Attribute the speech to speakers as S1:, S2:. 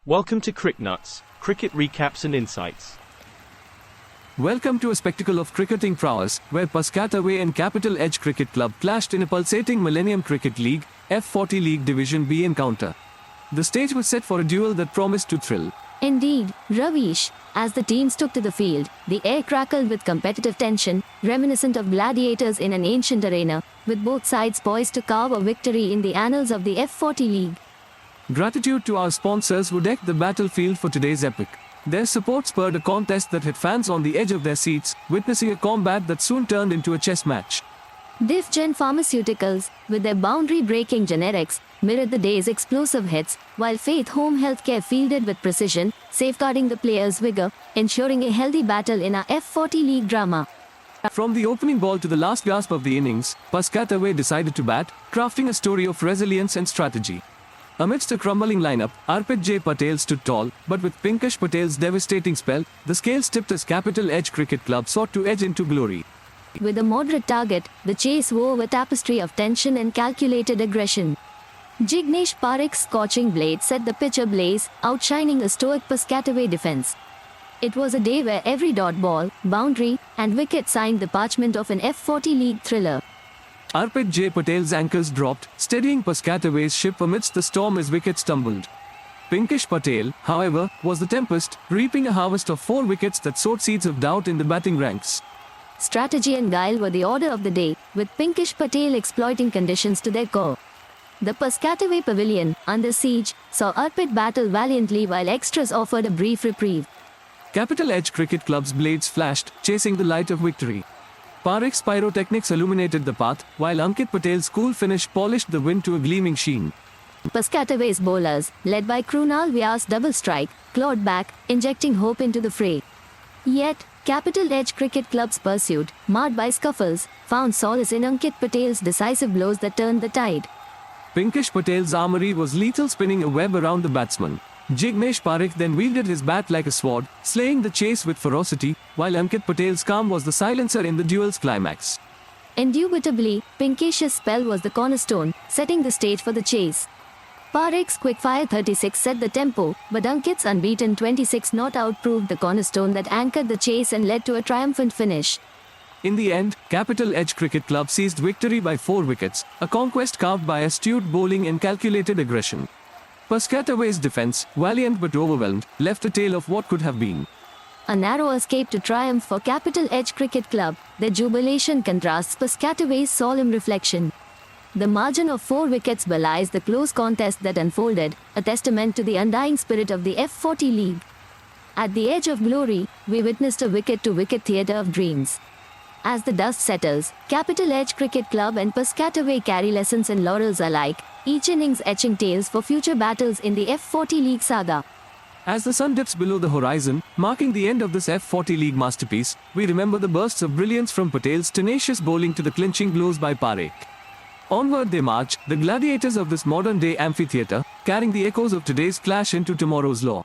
S1: Welcome to Cricknuts, cricket recaps and insights.
S2: Welcome to a spectacle of cricketing prowess, where Piscataway and Capital Edge Cricket Club clashed in a pulsating Millennium Cricket League, F40 League Division B encounter. The stage was set for a duel that promised to thrill.
S3: Indeed, Ravish, as the teams took to the field, the air crackled with competitive tension, reminiscent of gladiators in an ancient arena, with both sides poised to carve a victory in the annals of the F40 League.
S2: Gratitude to our sponsors who decked the battlefield for today's epic. Their support spurred a contest that had fans on the edge of their seats, witnessing a combat that soon turned into a chess match.
S3: DifGen Pharmaceuticals, with their boundary-breaking generics, mirrored the day's explosive hits, while Faith Home Healthcare fielded with precision, safeguarding the players' vigor, ensuring a healthy battle in our F40 League drama.
S2: From the opening ball to the last gasp of the innings, Piscataway decided to bat, crafting a story of resilience and strategy. Amidst a crumbling lineup, Arpit J. Patel stood tall, but with Pinkesh Patel's devastating spell, the scales tipped as Capital Edge Cricket Club sought to edge into glory.
S3: With a moderate target, the chase wove a tapestry of tension and calculated aggression. Jignesh Parikh's scorching blade set the pitch ablaze, outshining a stoic Piscataway defense. It was a day where every dot ball, boundary, and wicket signed the parchment of an F40 League thriller.
S2: Arpit J. Patel's anchors dropped, steadying Piscataway's ship amidst the storm as wickets tumbled. Pinkesh Patel, however, was the tempest, reaping a harvest of 4 wickets that sowed seeds of doubt in the batting ranks.
S3: Strategy and guile were the order of the day, with Pinkesh Patel exploiting conditions to their core. The Piscataway Pavilion, under siege, saw Arpit battle valiantly while extras offered a brief reprieve.
S2: Capital Edge Cricket Club's blades flashed, chasing the light of victory. Parikh's pyrotechnics illuminated the path, while Ankit Patel's cool finish polished the wind to a gleaming sheen.
S3: Piscataway's bowlers, led by Krunal Vyas' double strike, clawed back, injecting hope into the fray. Yet, Capital Edge Cricket Club's pursuit, marred by scuffles, found solace in Ankit Patel's decisive blows that turned the tide.
S2: Pinkesh Patel's armory was lethal, spinning a web around the batsman. Jignesh Parikh then wielded his bat like a sword, slaying the chase with ferocity, while Ankit Patel's calm was the silencer in the duel's climax.
S3: Indubitably, Pinkesh's spell was the cornerstone, setting the stage for the chase. Parikh's quickfire 36 set the tempo, but Ankit's unbeaten 26 not out proved the cornerstone that anchored the chase and led to a triumphant finish.
S2: In the end, Capital Edge Cricket Club seized victory by 4 wickets, a conquest carved by astute bowling and calculated aggression. Piscataway's defense, valiant but overwhelmed, left a tale of what could have been.
S3: A narrow escape to triumph for Capital Edge Cricket Club, their jubilation contrasts Piscataway's solemn reflection. The margin of 4 wickets belies the close contest that unfolded, a testament to the undying spirit of the F40 League. At the edge of glory, we witnessed a wicket-to-wicket theatre of dreams. As the dust settles, Capital Edge Cricket Club and Piscataway carry lessons and laurels alike, each innings etching tales for future battles in the F40 League saga.
S2: As the sun dips below the horizon, marking the end of this F40 League masterpiece, we remember the bursts of brilliance from Patel's tenacious bowling to the clinching blows by Parikh. Onward they march, the gladiators of this modern-day amphitheatre, carrying the echoes of today's clash into tomorrow's law.